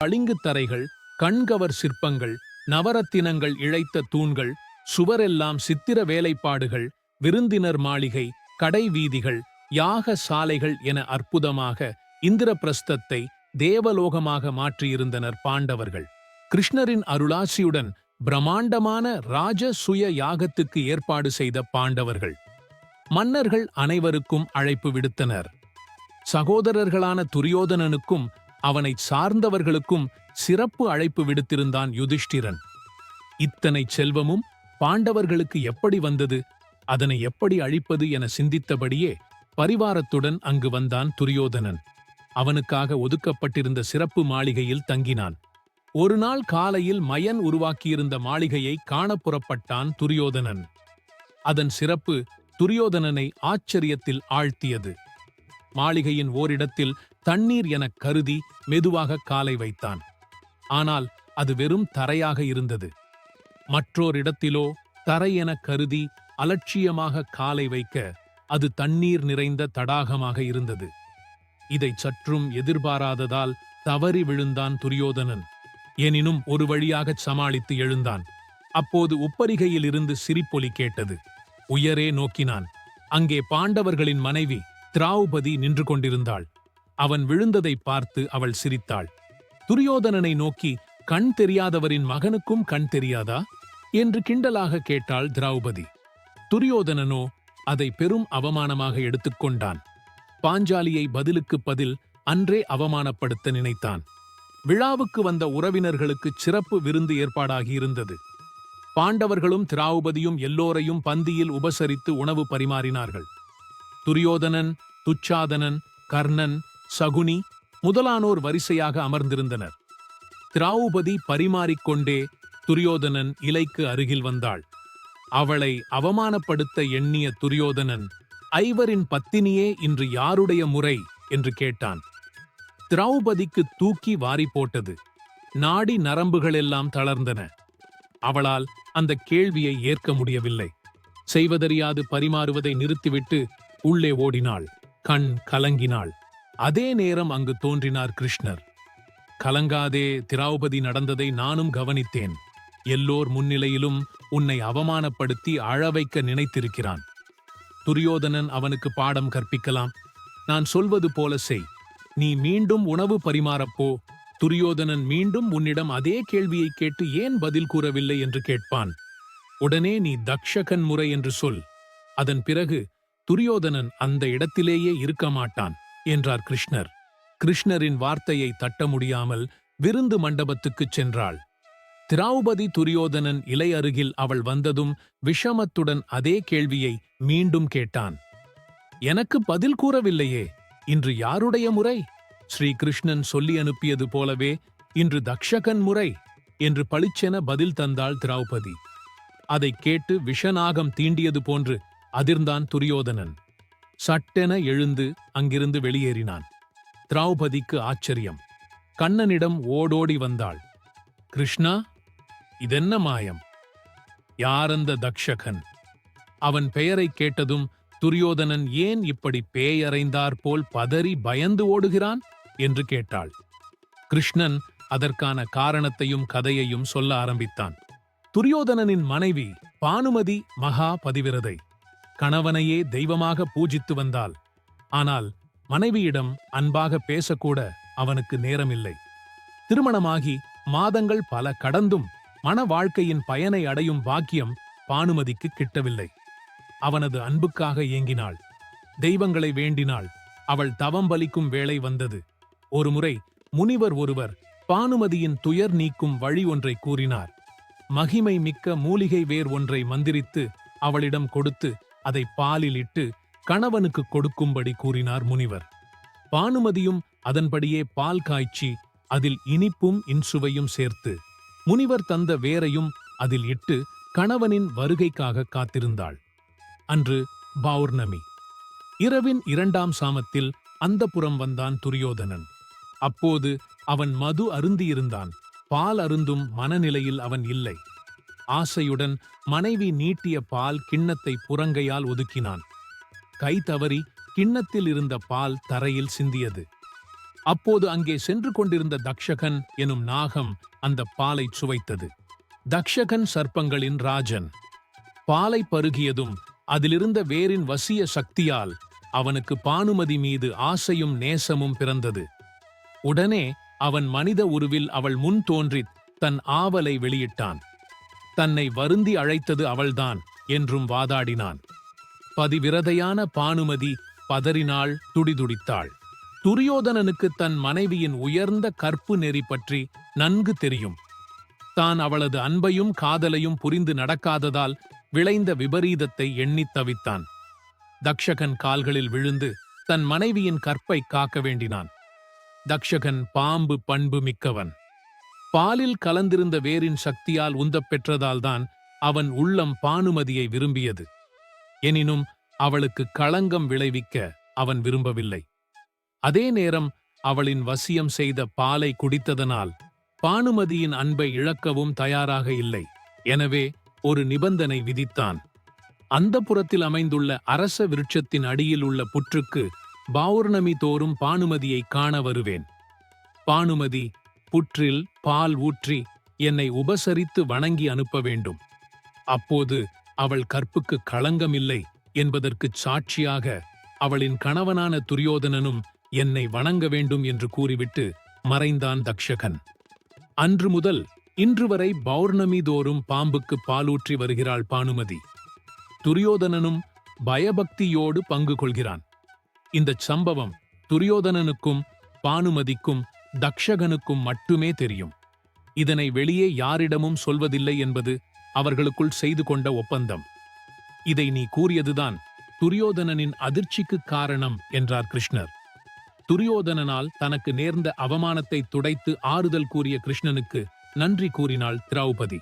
பளிங்கு தரைகள், கண்கவர் சிற்பங்கள், நவரத்தினங்கள் இழைத்த தூண்கள், சுவரெல்லாம் சித்திர வேலைப்பாடுகள், விருந்தினர் மாளிகை, கடை வீதிகள், யாக சாலைகள் என அற்புதமாக இந்திரபிரஸ்தத்தை தேவலோகமாக மாற்றியிருந்தனர் பாண்டவர்கள். கிருஷ்ணரின் அருளாசியுடன் பிரம்மாண்டமான ராஜசுய யாகத்துக்கு ஏற்பாடு செய்த பாண்டவர்கள். மன்னர்கள் அனைவருக்கும் அழைப்பு விடுத்தனர். சகோதரர்களான துரியோதனனுக்கும் அவனை சார்ந்தவர்களுக்கும் சிறப்பு அழைப்பு விடுத்திருந்தான் யுதிஷ்டிரன். இத்தனை செல்வமும் பாண்டவர்களுக்கு எப்படி வந்தது, அதனை எப்படி அழிப்பது என சிந்தித்தபடியே பரிவாரத்துடன் அங்கு வந்தான் துரியோதனன். அவனுக்காக ஒதுக்கப்பட்டிருந்த சிறப்பு மாளிகையில் தங்கினான். ஒரு நாள் காலையில் மயன் உருவாக்கியிருந்த மாளிகையை காண புறப்பட்டான் துரியோதனன். அதன் சிறப்பு துரியோதனனை ஆச்சரியத்தில் ஆழ்த்தியது. மாளிகையின் ஓரிடத்தில் தண்ணீர் எனக் கருதி மெதுவாக காலை வைத்தான். ஆனால் அது வெறும் தரையாக இருந்தது. மற்றோரிடத்திலோ தரை எனக் கருதி அலட்சியமாக காலை வைக்க அது தண்ணீர் நிறைந்த தடாகமாக இருந்தது. இதைச் சற்றும் எதிர்பாராததால் தவறி விழுந்தான் துரியோதனன். எனினும் ஒரு வழியாகச் சமாளித்து எழுந்தான். அப்போது உப்பரிகையில் இருந்து சிரிப்பொலி கேட்டது. உயரே நோக்கினான். அங்கே பாண்டவர்களின் மனைவி திரௌபதி நின்று கொண்டிருந்தாள். அவன் விழுந்ததை பார்த்து அவள் சிரித்தாள். துரியோதனனை நோக்கி, கண் தெரியாதவரின் மகனுக்கும் கண் தெரியாதா என்று கிண்டலாக கேட்டாள் திரௌபதி. துரியோதனனோ அதை பெரும் அவமானமாக எடுத்துக்கொண்டான். பாஞ்சாலியை பதிலுக்கு பதில் அன்றே அவமானப்படுத்த நினைத்தான். விழாவுக்கு வந்த உறவினர்களுக்கு சிறப்பு விருந்து ஏற்பாடாகியிருந்தது. பாண்டவர்களும் திரௌபதியும் எல்லோரையும் பந்தியில் உபசரித்து உணவு பரிமாறினார்கள். துரியோதனன், துச்சாதனன், கர்ணன், சகுனி முதலானோர் வரிசையாக அமர்ந்திருந்தனர். திரௌபதி பரிமாறிக்கொண்டே துரியோதனன் இலைக்கு அருகில் வந்தாள். அவளை அவமானப்படுத்த எண்ணிய துரியோதனன், ஐவரின் பத்தினியே இன்று யாருடைய முறை என்று கேட்டான். திரௌபதிக்கு தூக்கி வாரி போட்டது. நாடி நரம்புகளெல்லாம் தளர்ந்தன. அவளால் அந்த கேள்வியை ஏற்க முடியவில்லை. செய்வதறியாது பரிமாறுவதை நிறுத்திவிட்டு உள்ளே ஓடினாள். கண் கலங்கினாள். அதே நேரம் அங்கு தோன்றினார் கிருஷ்ணர். கலங்காதே திரௌபதி, நடந்ததை நானும் கவனித்தேன். எல்லோர் முன்னிலையிலும் உன்னை அவமானப்படுத்தி அழவைக்க நினைத்திருக்கிறான். துரியோதனன் அவனுக்கு பாடம் கற்பிக்கலாம். நான் சொல்வது போல செய். நீ மீண்டும் உணவு பரிமாறப்போ. துரியோதனன் மீண்டும் உன்னிடம் அதே கேள்வியை கேட்டு ஏன் பதில் கூறவில்லை என்று கேட்பான். உடனே நீ தக்ஷகன் முறை என்று சொல். அதன் பிறகு துரியோதனன் அந்த இடத்திலேயே இருக்க மாட்டான் என்றார் கிருஷ்ணர். கிருஷ்ணரின் வார்த்தையை தட்ட முடியாமல் விருந்து மண்டபத்துக்குச் சென்றாள். திரௌபதி துரியோதனன் இலை அருகில் அவள் வந்ததும் விஷமத்துடன் அதே கேள்வியை மீண்டும் கேட்டான். எனக்கு பதில் கூறவில்லையே, இன்று யாருடைய முறை? ஸ்ரீகிருஷ்ணன் சொல்லி அனுப்பியது போலவே இன்று தக்ஷகன் முறை என்று பளிச்சென பதில் தந்தாள் திரௌபதி. அதைக் கேட்டு விஷநாகம் தீண்டியது போன்று அதிர்ந்தான் துரியோதனன். சட்டென எழுந்து அங்கிருந்து வெளியேறினான். திரௌபதிக்கு ஆச்சரியம். கண்ணனிடம் ஓடோடி வந்தாள். கிருஷ்ணா, இதென்ன மாயம்? யாரந்த தக்ஷகன்? அவன் பெயரைக் கேட்டதும் துரியோதனன் ஏன் இப்படி பேயறைந்தாற்போல் பதறி பயந்து ஓடுகிறான் என்று கேட்டாள். கிருஷ்ணன் அதற்கான காரணத்தையும் கதையையும் சொல்ல ஆரம்பித்தான். துரியோதனனின் மனைவி பானுமதி மகா பதிவிரதை. கணவனையே தெய்வமாக பூஜித்து வந்தாள். ஆனால் மனைவியிடம் அன்பாக பேசக்கூட அவனுக்கு நேரமில்லை. திருமணமாகி மாதங்கள் பல கடந்தும் மன வாழ்க்கையின் பயனை அடையும் பாக்கியம் பானுமதிக்கு கிட்டவில்லை. அவனது அன்புக்காக ஏங்கினாள். தெய்வங்களை வேண்டினாள். அவள் தவம் பலிக்கும் வேளை வந்தது. ஒருமுறை முனிவர் ஒருவர் பானுமதியின் துயர் நீக்கும் வழி ஒன்றை கூறினார். மகிமை மிக்க மூலிகை வேர் ஒன்றை மந்திரித்து அவளிடம் கொடுத்து அதை பாலில் இட்டு கணவனுக்கு கொடுக்கும்படி கூறினார் முனிவர். பானுமதியும் அதன்படியே பால் காய்ச்சி அதில் இனிப்பும் இன்சுவையும் சேர்த்து முனிவர் தந்த வேரையும் அதில் இட்டு கணவனின் வருகைக்காக காத்திருந்தாள். அன்று பௌர்ணமி. இரவின் 2ஆம் சாமத்தில் அந்தப்புறம் வந்தான் துரியோதனன். அப்போது அவன் மது அருந்தியிருந்தான். பால் அருந்தும் மனநிலையில் அவன் இல்லை. ஆசையுடன் மனைவி நீட்டிய பால் கிண்ணத்தை புறங்கையால் ஒதுக்கினான். கை தவறி கிண்ணத்தில் இருந்த பால் தரையில் சிந்தியது. அப்போது அங்கே சென்று கொண்டிருந்த தக்ஷகன் எனும் நாகம் அந்த பாலை சுவைத்தது. தக்ஷகன் சர்ப்பங்களின் ராஜன். பாலை பருகியதும் அதிலிருந்த வேரின் வசிய சக்தியால் அவனுக்கு பானுமதி மீது ஆசையும் நேசமும் பிறந்தது. உடனே அவன் மனித உருவில் அவள் முன் தோன்றித் தன் ஆவலை வெளியிட்டான். தன்னை வருந்தி அழைத்தது அவள்தான் என்றும் வாதாடினான். பதிவிரதையான பானுமதி பதறினாள், துடிதுடித்தாள். துரியோதனனுக்கு தன் மனைவியின் உயர்ந்த கற்பு நெறி பற்றி நன்கு தெரியும். தான் அவளது அன்பையும் காதலையும் புரிந்து நடக்காததால் விளைந்த விபரீதத்தை எண்ணித் தவித்தான். தக்ஷகன் கால்களில் விழுந்து தன் மனைவியின் கற்பை காக்க வேண்டினான். தக்ஷகன் பாம்பு பண்பு மிக்கவன். பாலில் கலந்திருந்த வேரின் சக்தியால் உந்தப் பெற்றதால்தான் அவன் உள்ளம் பானுமதியை விரும்பியது. எனினும் அவளுக்கு களங்கம் விளைவிக்க அவன் விரும்பவில்லை. அதே நேரம் அவளின் வசியம் செய்த பாலை குடித்ததனால் பானுமதியின் அன்பை இழக்கவும் தயாராக இல்லை. எனவே ஒரு நிபந்தனை விதித்தான். அந்தப்புறத்தில் அமைந்துள்ள அரச விருட்சத்தின் அடியில் உள்ள புற்றுக்கு பௌர்ணமி தோறும் பானுமதியை காண வருவேன். பானுமதி புற்றில் பால் ஊற்றி என்னை உபசரித்து வணங்கி அனுப்ப வேண்டும். அப்போது அவள் கற்புக்கு களங்கமில்லை என்பதற்குச் சாட்சியாக அவளின் கணவனான துரியோதனனும் என்னை வணங்க வேண்டும் என்று கூறிவிட்டு மறைந்தான் தக்ஷகன். அன்று முதல் இன்று வரை பௌர்ணமி தோறும் பாம்புக்கு பாலூற்றி வருகிறாள் பானுமதி. துரியோதனனும் பயபக்தியோடு பங்கு கொள்கிறான். இந்தச் சம்பவம் துரியோதனனுக்கும் பானுமதிக்கும் தக்ஷகனுக்கும் மட்டுமே தெரியும். இதனை வெளியே யாரிடமும் சொல்வதில்லை என்பது அவர்களுக்குள் செய்து கொண்ட ஒப்பந்தம். இதை நீ கூறியதுதான் துரியோதனனின் அதிர்ச்சிக்குக் காரணம் என்றார் கிருஷ்ணர். துரியோதனனால் தனக்கு நேர்ந்த அவமானத்தை துடைத்து ஆறுதல் கூறிய கிருஷ்ணனுக்கு நன்றி கூறினாள் திரௌபதி.